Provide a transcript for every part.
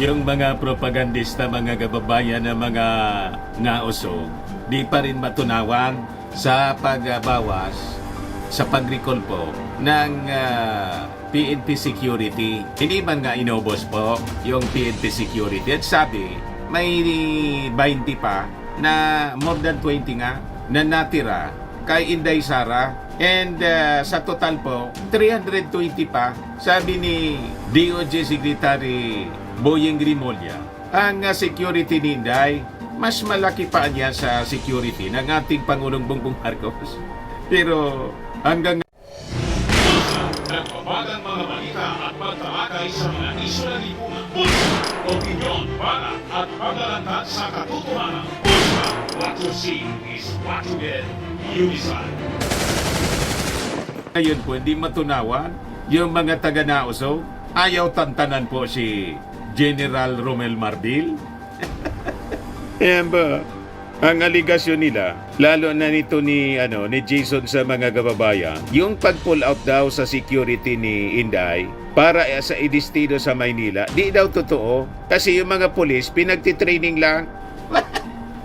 Yung mga propagandista, mga kababayan na mga nausog, di pa rin matunawan sa pagbawas sa pag-recall po ng PNP Security. Hindi man nga inobos po yung PNP Security. At sabi, may 20 pa na more than 20 nga na natira kay Inday Sara. And sa total po, 320 pa, sabi ni DOJ Secretary Boyeng Rimulya, ang security ni Inday, mas malaki pa niya sa security ng ating Pangulong Bongbong Marcos. Pero hanggang nagbabagang mga balita at magtamakay sa mga isyo ng lipunan. Pulsa, opinyon, para at paglalantad sa katotohanan. Pulsa, what you see is what you get. Unisan. ngayon po, hindi matunawan yung mga taga-nausog. Ayaw tantanan po si General Romel Marbil. Ayan ba? Ang aligasyon nila, lalo na nito ni Jason sa mga kababayan, yung pag-pull out daw sa security ni Inday para sa idestino sa Maynila, di daw totoo. Kasi yung mga pulis, pinagtitraining lang.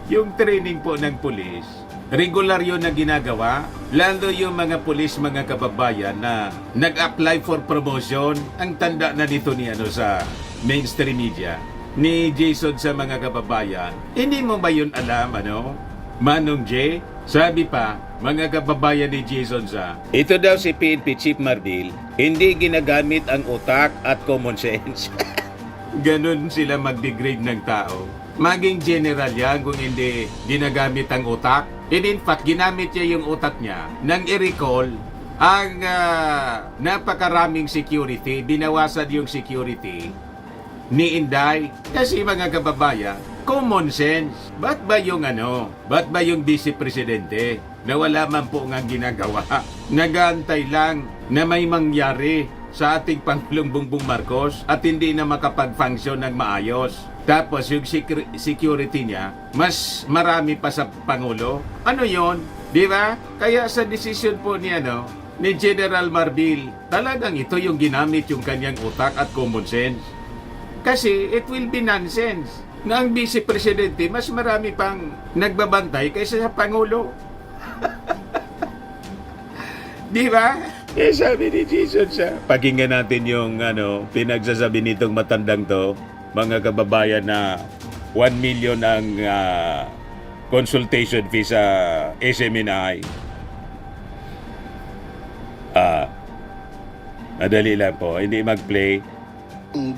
Yung training po ng pulis, regular yun na ginagawa. Lalo yung mga pulis, mga kababayan na nag-apply for promotion, ang tanda na nito ni sa mainstream media ni Jason sa mga kababayan. Hindi mo ba yun alam, Manong J? Sabi pa, mga kababayan ni Jason ito daw si PNP Chief Marbil, hindi ginagamit ang utak at common sense. Ganun sila mag-degrade ng tao. Maging general yan kung hindi ginagamit ang utak. And in fact, ginamit niya yung utak niya nang i-recall ang napakaraming security. Binawasan yung security ni Inday. Kasi mga kababayan, common sense. Ba't ba yung Vice Presidente na wala man po nga ginagawa? Nag-aantay lang na may mangyari sa ating Pangulong Bongbong Marcos at hindi na makapag-function ng maayos. Tapos yung security niya, mas marami pa sa Pangulo. Ano yon? Di ba? Kaya sa decision po ni General Marbil, talagang ito yung ginamit yung kanyang utak at common sense. Kasi it will be nonsense na ang Vice Presidente mas marami pang nagbabantay kaysa sa Pangulo. Di ba? Sabi ni Jesus pakinggan natin yung pinagsasabi nitong matandang to, mga kababayan, na 1 million ang consultation fee sa SMNI. Madali lang po, hindi mag-play.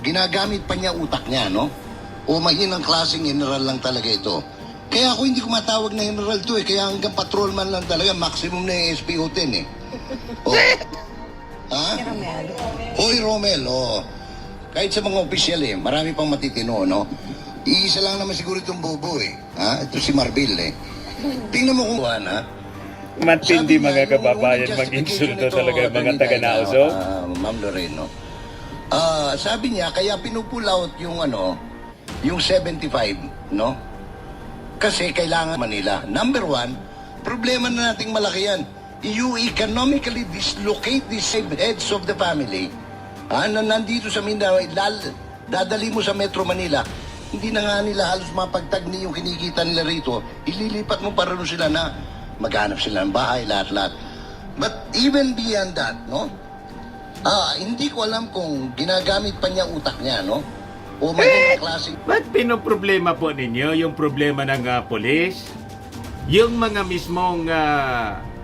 Ginagamit pa niya utak niya, no? O mahinang klaseng general lang talaga ito. Kaya ako hindi ko matawag na general to kaya hanggang patrolman lang talaga, maximum na yung SPO-10 Oh. Ha? Hoy Romel, kahit sa mga opisyal marami pang matitino, no? Iisa lang naman siguro itong bobo Ha? Ito si Marbil Tingnan mo kung ha? Matindi mga kababayan, mag-insulto talaga yung mga taga-nauso. Ma'am Loreno. Sabi niya, kaya pinupull out yung yung 75, no? Kasi kailangan Manila. Number one, problema na nating malaki yan. You economically dislocate the heads of the family. Na nandito sa Mindanao, dadali mo sa Metro Manila, hindi na nga nila halos mapagtagni yung kinikita nila rito. Ililipat mo para sila na maghanap sila ng bahay, lahat-lahat. But even beyond that, no? Hindi ko alam kung ginagamit pa niya utak niya, no? O may klase. Ba't pinoproblema po ninyo yung problema ng polis? Yung mga mismong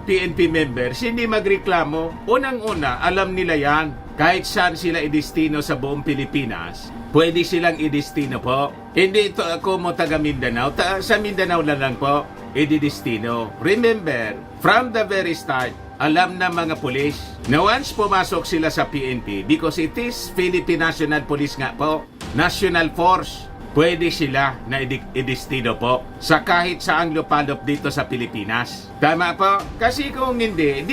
PNP members, hindi magreklamo. Unang-una, alam nila yan. Kahit saan sila idestino sa buong Pilipinas, pwede silang idestino po. Hindi ito ako mo taga Mindanao. Sa Mindanao lang po, ididestino. Remember, from the very start, alam na mga pulis na once pumasok sila sa PNP, because it is Philippine National Police nga po, National Force, pwede sila na idestino po sa kahit saang lupalop dito sa Pilipinas. Tama po? Kasi kung hindi,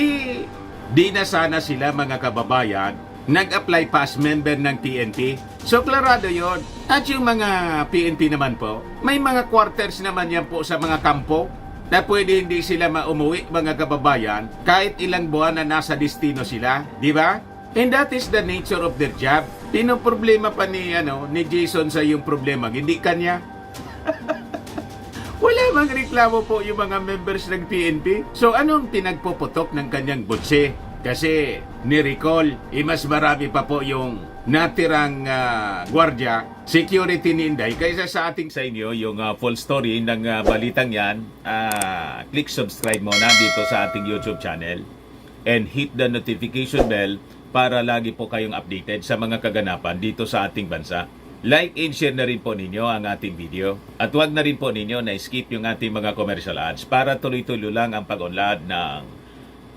di na sana sila mga kababayan nag-apply pa as member ng PNP. So, klarado yon. At yung mga PNP naman po, may mga quarters naman yan po sa mga kampo na pwede hindi sila maumuwi, mga kababayan, kahit ilang buwan na nasa destino sila. Di ba? And that is the nature of their job. Problema pa ni Jason sa yung problema, hindi kanya. Wala mang reklamo po yung mga members ng PNP. So anong pinagpuputok ng kanyang butse? Kasi ni-recall, mas marami pa po yung natirang gwardiya, security ni Inday. Kaysa sa ating sa inyo, yung full story ng balitang yan, click subscribe muna dito sa ating YouTube channel and hit the notification bell para lagi po kayong updated sa mga kaganapan dito sa ating bansa. Like and share na rin po ninyo ang ating video. At huwag na rin po ninyo na skip yung ating mga commercial ads para tuloy-tuloy lang ang pag-unlad ng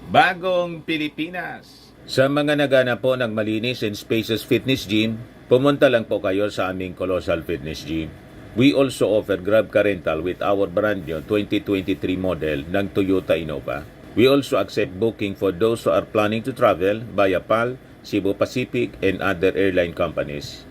Bagong Pilipinas. Sa mga nagana po ng malinis and spacious fitness gym, pumunta lang po kayo sa aming Colossal Fitness Gym. We also offer Grab Car Rental with our brand new 2023 model ng Toyota Innova. We also accept booking for those who are planning to travel via PAL, Cebu Pacific, and other airline companies,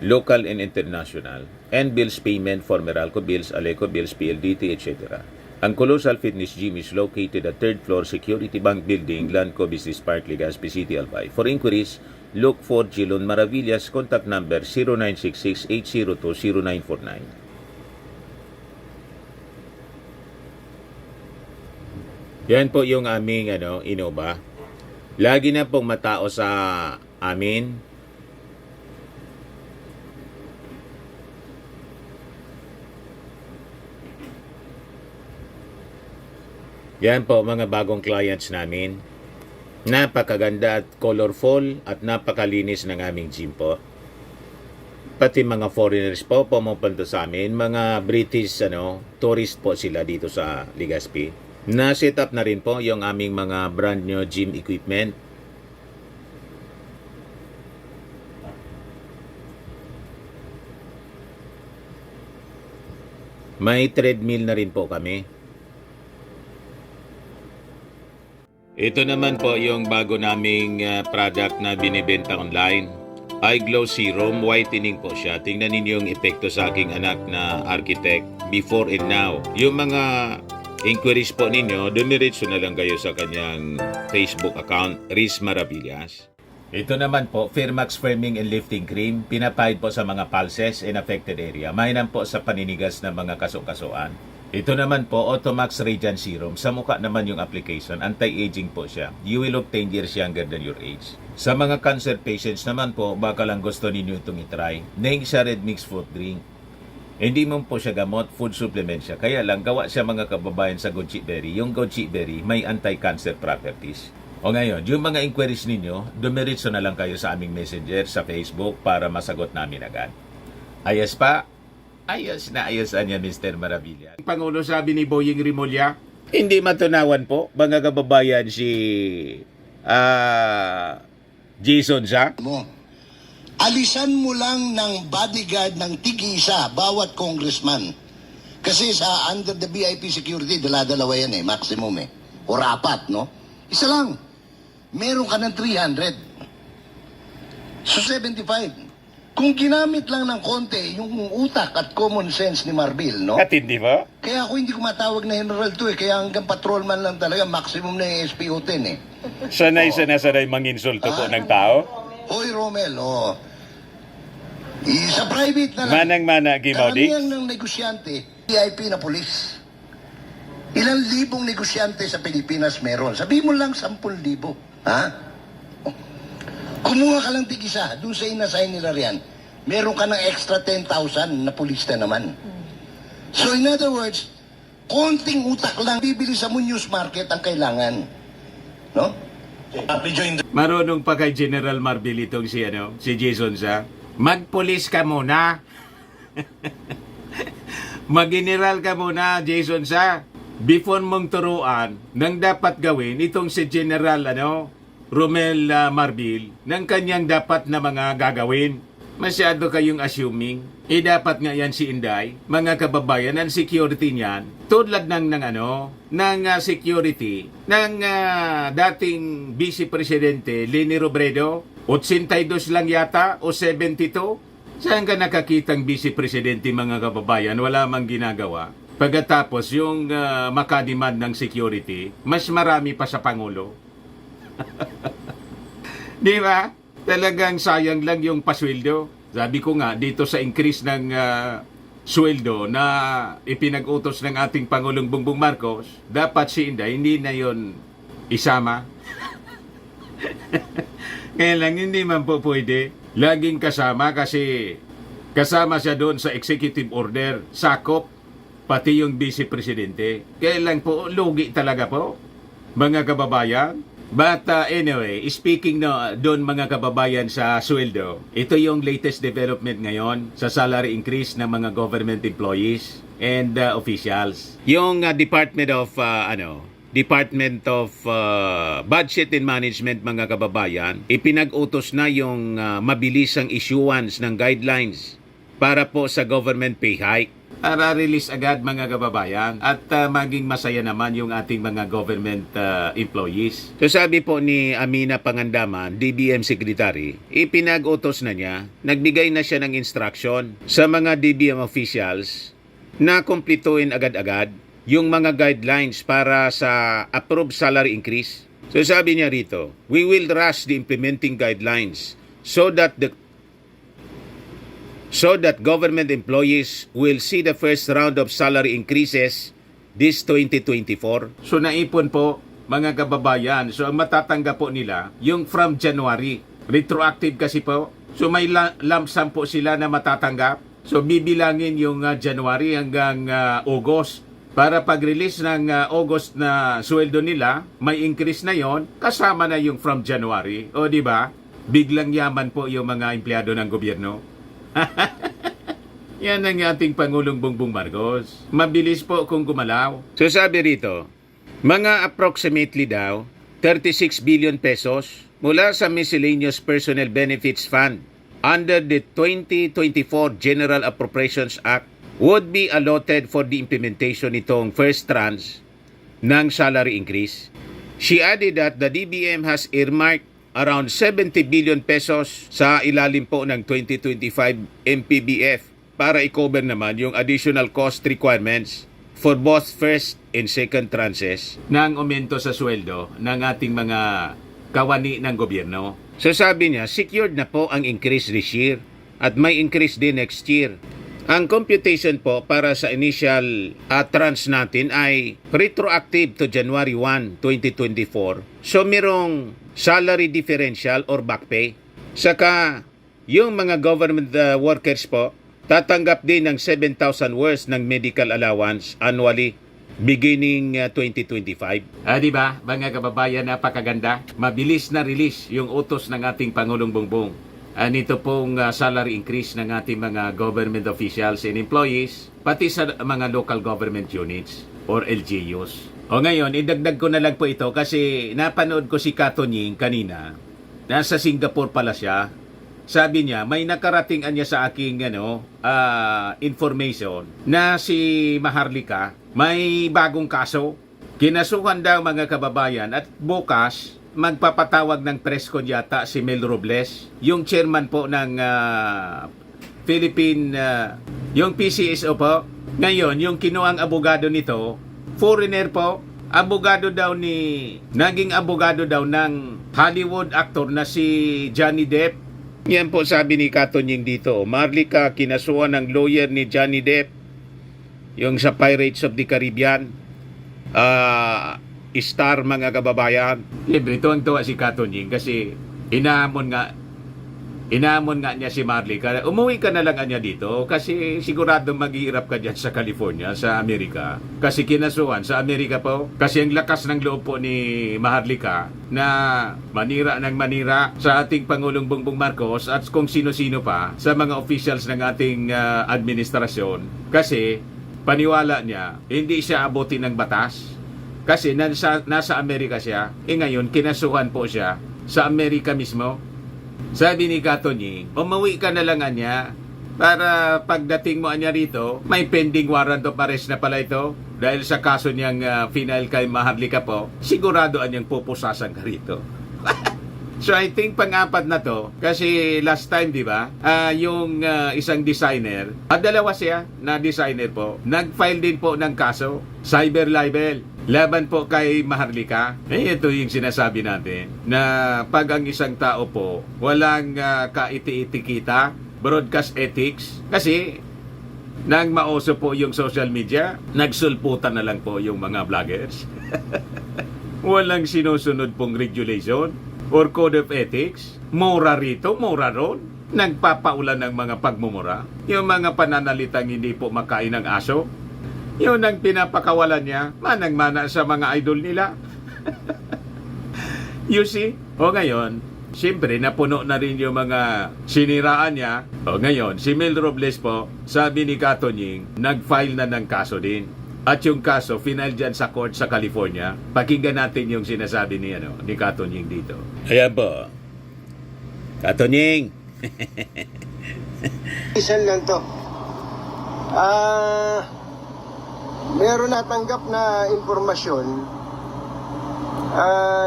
local and international, and bills payment for Meralco Bills, Aleco Bills, PLDT, etc. Ang Colossal Fitness Gym is located at 3rd floor Security Bank Building, Lanco Business Park, Legazpi City, Albay. For inquiries, look for Gilon Maravillas, contact number 0966-802-0949. Yan po yung aming Innova. Lagi na pong matao sa amin. Yan po mga bagong clients namin. Napakaganda at colorful at napakalinis ng aming gym po. Pati mga foreigners po pumupunta sa amin, mga British tourist po sila dito sa Legazpi. Na-set up na rin po yung aming mga brand new gym equipment. May treadmill na rin po kami. Ito naman po yung bago naming product na binibenta online. Eye Glow Serum, whitening po siya. Tingnan ninyo yung epekto sa aking anak na architect before and now. Yung mga inquiries po ninyo, dumiretso na lang kayo sa kanyang Facebook account, Riz Maravillas. Ito naman po, Firmax Firming and Lifting Cream, pinapahid po sa mga pulses in affected area. Mainam po sa paninigas ng mga kasukasuan. Ito naman po, Automax Radiant Serum. Sa mukha naman yung application, anti-aging po siya. You will look 10 years younger than your age. Sa mga cancer patients naman po, baka lang gusto ninyo itong itry. Neng siya red mixed fruit drink. Hindi mo po siya gamot, food supplement siya. Kaya lang, gawa siya mga kababayan sa goji berry. Yung goji berry may anti-cancer properties. O ngayon, yung mga inquiries ninyo, dumiretso na lang kayo sa aming messenger sa Facebook para masagot namin agad. Ayos pa? Ayos na ayos niya, Mr. Maravilla. Pangulo sabi ni Boying Rimulya, hindi matunawan po, mga kababayan si Jason siya. Alisan mo lang ng bodyguard ng tig-isa bawat congressman. Kasi sa under the VIP security, dala-dalawa yan maximum O apat, no? Isa lang. Meron ka ng 300. So 75. Kung ginamit lang ng konti yung utak at common sense ni Marbil, no? At hindi ba? Kaya ako hindi ko matawag na general to Kaya hanggang patrolman lang talaga, maximum na yung SPO-10 Sanay manginsulto po ng tao. Hoy Romel, sa private na lang. Manang-mana, Gimaudi. Karamihan ng negosyante, VIP na polis. Ilang libong negosyante sa Pilipinas meron. Sabihin mo lang 10,000. Ha? Kumuha ka lang tig-isa, doon sa inassign nila riyan. Meron ka ng extra 10,000 na pulis na naman. So in other words, konting utak lang, bibili sa Muñoz Market ang kailangan. No? Marunong pa kay General Marbil itong si Jason siya. Magpulis ka muna. Mag-general ka muna, Jason siya. Before mong turuan, nang dapat gawin itong si General Romel Marbil, ng kanyang dapat na mga gagawin. Masyado kayong assuming. Dapat nga yan si Inday, mga kababayan, ang security niyan, tulad ng security ng dating Vice Presidente Leni Robredo, 82 lang yata o 72. Saan ka nakakitang Vice Presidente, mga kababayan, wala mang ginagawa? Pagkatapos yung makademand ng security, mas marami pa sa Pangulo. Di ba? Talagang sayang lang yung pasweldo. Sabi ko nga, dito sa increase ng sweldo na ipinag-utos ng ating Pangulong Bongbong Marcos, dapat si Inday hindi na yon isama. Kaya lang hindi man po pwede laging kasama kasi kasama siya doon sa executive order, sakop, pati yung vice presidente. Kaya lang po, lugi talaga po, mga kababayan. But anyway, speaking doon mga kababayan sa sweldo, ito yung latest development ngayon sa salary increase ng mga government employees and officials. Yung Department of Budget and Management mga kababayan, ipinag-utos na yung mabilisang issuance ng guidelines para po sa government pay hike. Para release agad mga kababayan at maging masaya naman yung ating mga government employees. So sabi po ni Amina Pangandaman, DBM Secretary, ipinag-utos na niya, nagbigay na siya ng instruction sa mga DBM officials na kumpletuin agad-agad yung mga guidelines para sa approved salary increase. So sabi niya rito, we will rush the implementing guidelines so that government employees will see the first round of salary increases this 2024. So naipon po mga kababayan. So ang matatanggap po nila yung from January. Retroactive kasi po. So may lump sum po sila na matatanggap. So bibilangin yung January hanggang August. Para pag-release ng August na sweldo nila, may increase na yon kasama na yung from January. O di ba? Biglang yaman po yung mga empleyado ng gobyerno. Yan ang ating Pangulong Bongbong Marcos. Mabilis po kung gumalaw. So sabi rito, mga approximately daw 36 billion pesos mula sa Miscellaneous Personnel Benefits Fund under the 2024 General Appropriations Act would be allotted for the implementation nitong first tranche ng salary increase. She added that the DBM has earmarked around 70 billion pesos sa ilalim po ng 2025 MPBF para i-cover naman yung additional cost requirements for both first and second tranches ng aumento sa sweldo ng ating mga kawani ng gobyerno. So sabi niya, secured na po ang increase this year at may increase din next year. Ang computation po para sa initial tranche natin ay retroactive to January 1, 2024. So merong salary differential or back pay. Saka yung mga government workers po, tatanggap din ng 7,000 worth ng medical allowance annually beginning 2025. Di ba, mga kababayan, napakaganda. Mabilis na release yung utos ng ating Pangulong Bongbong. Nito pong salary increase ng ating mga government officials and employees, pati sa mga local government units or LGUs. O ngayon, idagdag ko na lang po ito kasi napanood ko si Kato Nying kanina. Nasa Singapore pala siya. Sabi niya, may nakarating niya sa aking information na si Maharlika may bagong kaso. Kinasuhan daw mga kababayan at bukas magpapatawag ng press con yata si Mel Robles, yung chairman po ng Philippine, yung PCSO po. Ngayon, yung kinuang abogado nito, foreigner po, naging abogado daw ng Hollywood actor na si Johnny Depp. Yan po sabi ni Kato Nying dito, Marlica, kinasuhan ng lawyer ni Johnny Depp, yung sa Pirates of the Caribbean, star mga kababayan. Libre, tuwang-tuwa si Kato Nying kasi inaamon nga niya si Marlica. Umuwi ka na lang niya dito kasi sigurado maghihirap ka dyan sa California, sa Amerika. Kasi kinasuhan sa Amerika po. Kasi ang lakas ng loob po ni Maharlika na manira sa ating Pangulong Bongbong Marcos at kung sino-sino pa sa mga officials ng ating administrasyon. Kasi paniwala niya, hindi siya abutin ng batas. Kasi nasa Amerika siya. Ngayon, kinasuhan po siya sa Amerika mismo. Sabi ni Kato Nying, umuwi ka na lang niya para pagdating mo niya rito, may pending warrant of arrest na pala ito. Dahil sa kaso niyang final kay Maharlika po, sigurado niyang pupusasan ka rito. So I think pang-apat na to, kasi last time, di ba, yung isang designer, dalawa siya na designer po, nag-file din po ng kaso, cyber libel. Laban po kay Maharlika, ito yung sinasabi natin na pag ang isang tao po walang kaiti-itikita, broadcast ethics, kasi nang mauso po yung social media, nagsulputan na lang po yung mga vloggers. Walang sinusunod pong regulation or code of ethics, mura rito, mura ron, nagpapaulan ng mga pagmumura, yung mga pananalitang hindi po makain ng aso, yun ang pinapakawalan niya, manang-mana sa mga idol nila. You see? O ngayon, siyempre napuno na rin yung mga siniraan niya. O ngayon, si Mel Robles po, sabi ni Katonying, nag-file na ng kaso din. At yung kaso, final dyan sa court sa California. Pakinggan natin yung sinasabi ni Katonying dito. Ayan po. Katonying. Isan lang to. Meron natanggap na impormasyon.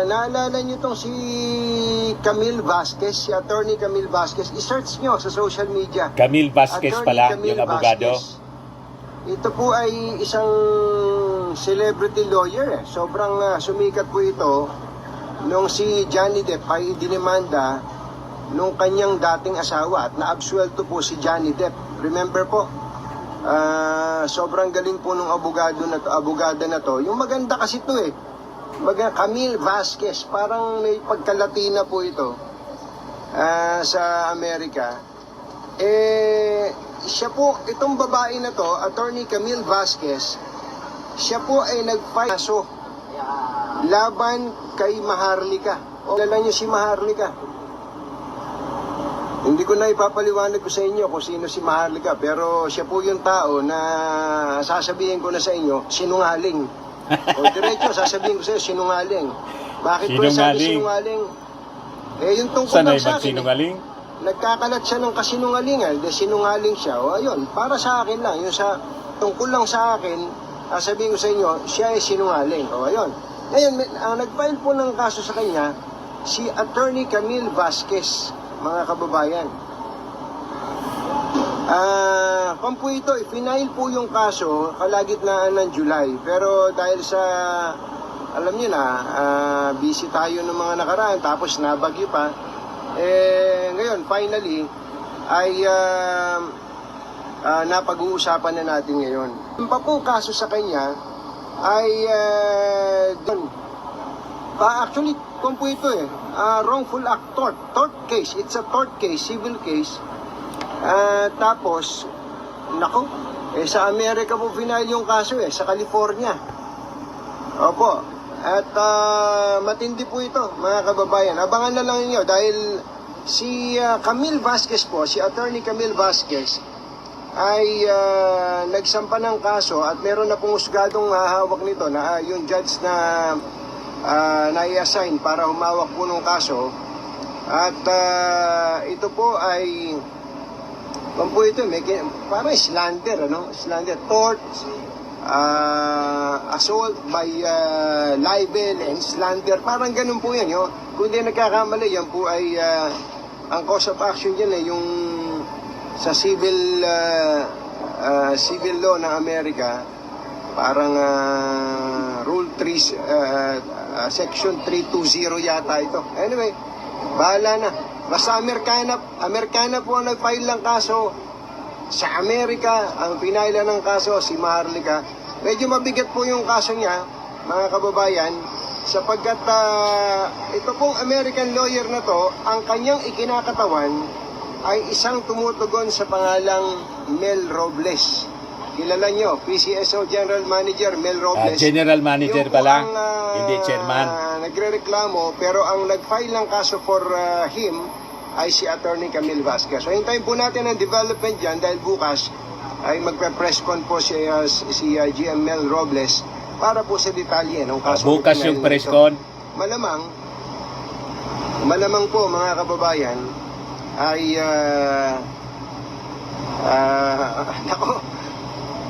Naalala nyo tong si Camille Vasquez, si Attorney Camille Vasquez. I-search nyo sa social media. Camille Vasquez Attorney pala, Camille yung abogado. Vasquez. Ito po ay isang celebrity lawyer. Sobrang sumikat po ito nung si Johnny Depp ay dinemanda nung kanyang dating asawa at naabsuelto po si Johnny Depp. Remember po? Sobrang galing po nung abogada na to. Yung maganda kasi to Camille Vasquez, parang may pagka-Latina po ito sa Amerika. Siya po, itong babae na to, Attorney Camille Vasquez, siya po ay nag-file kaso laban kay Maharlika. O alam niyo si Maharlika? Hindi ko na ipapaliwanag ko sa inyo kung sino si Maharlika, pero siya po yung tao na sasabihin ko na sa inyo, sinungaling. O diretso, sasabihin ko sa inyo, sinungaling. Bakit ko nasabi sinungaling? Yung tungkol lang sa akin. Nagkakalat siya ng kasinungalingan, sinungaling siya. O ayun, para sa akin lang, yung sa tungkol lang sa akin, sasabihin ko sa inyo, siya ay sinungaling. O ayun. Ngayon, nag-file po ng kaso sa kanya, si Attorney Camille Vasquez, mga kababayan. Kung po ito, finail po yung kaso kalagitnaan ng July. Pero dahil sa, alam niyo na, busy tayo ng mga nakaraan, tapos nabagyo pa, ngayon, finally, ay napag-uusapan na natin ngayon. Ang pa po kaso sa kanya ay actually, kung po ito wrongful act tort case. It's a tort case, civil case. Tapos, sa Amerika po final yung kaso sa California. Opo. At matindi po ito, mga kababayan. Abangan na lang niyo dahil si Camille Vasquez po, si Attorney Camille Vasquez, ay nagsampa ng kaso at meron na pong husgadong hawak nito na yung judge na nai-assign para humawak po ng kaso. At ito po ay kung po ito, parang slander, slander, tort, assault by libel and slander, parang ganun po yan. Kung hindi nagkakamali, yan po ay ang cause of action dyan yung sa civil law ng Amerika, parang rule 3 section 320 yata ito. Anyway, bahala na. Basta Amerikana po ang nag-file ng kaso sa Amerika. Ang pinaila ng kaso si Maharlika. Medyo mabigat po yung kaso niya, mga kababayan, sapagkat ito pong American lawyer na to, ang kanyang ikinakatawan ay isang tumutugon sa pangalang Mel Robles. Kilala nyo, PCSO General Manager Mel Robles. General Manager pala, hindi chairman. Nagrereklamo, pero ang nag-file ng kaso for him ay si Attorney Camille Vasquez. So hintayin po natin ang development dyan dahil bukas ay magpe-press con po si GM Mel Robles para po sa detalye ng kaso. Bukas yung press con. Malamang po mga kababayan ay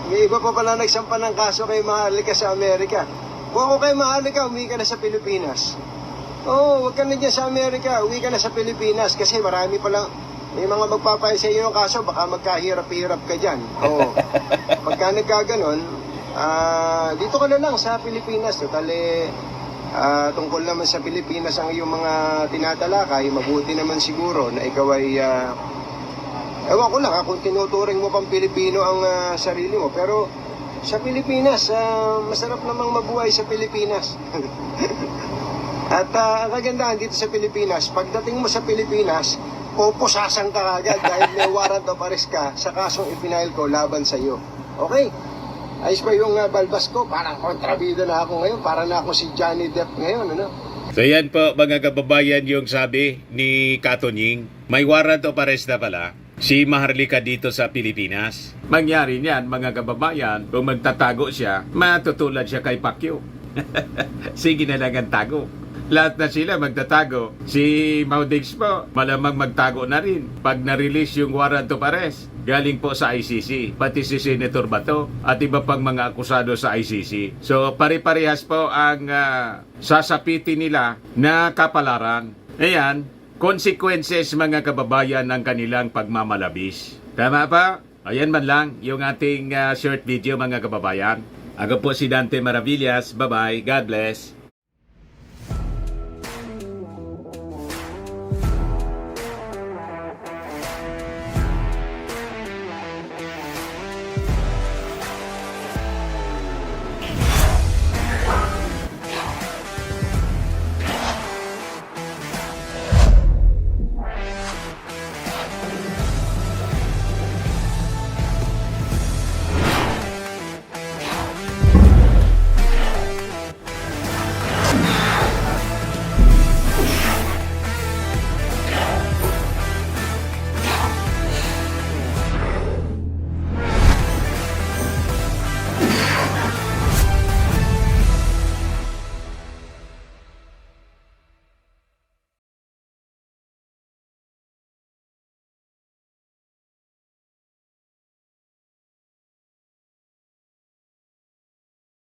may iba pa pala nagsampa ng kaso kay Maharlika sa Amerika. Kung ako kay Maharlika, uwi ka na sa Pilipinas. Huwag ka na dyan sa Amerika, uwi ka na sa Pilipinas kasi marami palang may mga magpapail sa iyo ng kaso, baka magkahirap-hirap ka dyan. Pagka nagkaganon, dito ka na lang sa Pilipinas. Total tungkol naman sa Pilipinas ang iyong mga tinatalakay. Mabuti naman siguro na ikaw ay ewan ko lang kung tinuturing mo pang Pilipino ang sarili mo. Pero sa Pilipinas, masarap namang mabuhay sa Pilipinas. At ang kagandahan dito sa Pilipinas, pagdating mo sa Pilipinas, pupusasan ka agad dahil may warrant of arrest ka sa kasong ipinail ko laban sa iyo. Okay? Ayos ba yung balbas ko? Parang kontrabida na ako ngayon. Para na ako si Johnny Depp ngayon, ano? So yan po mga kababayan yung sabi ni Katonying. May warrant of arrest na pala si Maharlika dito sa Pilipinas. Mangyari niyan mga kababayan, kung magtatago siya, matutulad siya kay Pacquiao. Sige na lang ang tago. Lahat na sila magtatago. Si Maudix po, malamang magtago na rin pag na-release yung warrant of arrest. Galing po sa ICC, pati si Senator Bato at iba pang mga akusado sa ICC. So pare-parehas po ang sasapitin nila na kapalaran. Ayan, consequences mga kababayan ng kanilang pagmamalabis. Tama pa? Ayan man lang yung ating short video mga kababayan. Ako po si Dante Maravillas. Bye-bye. God bless.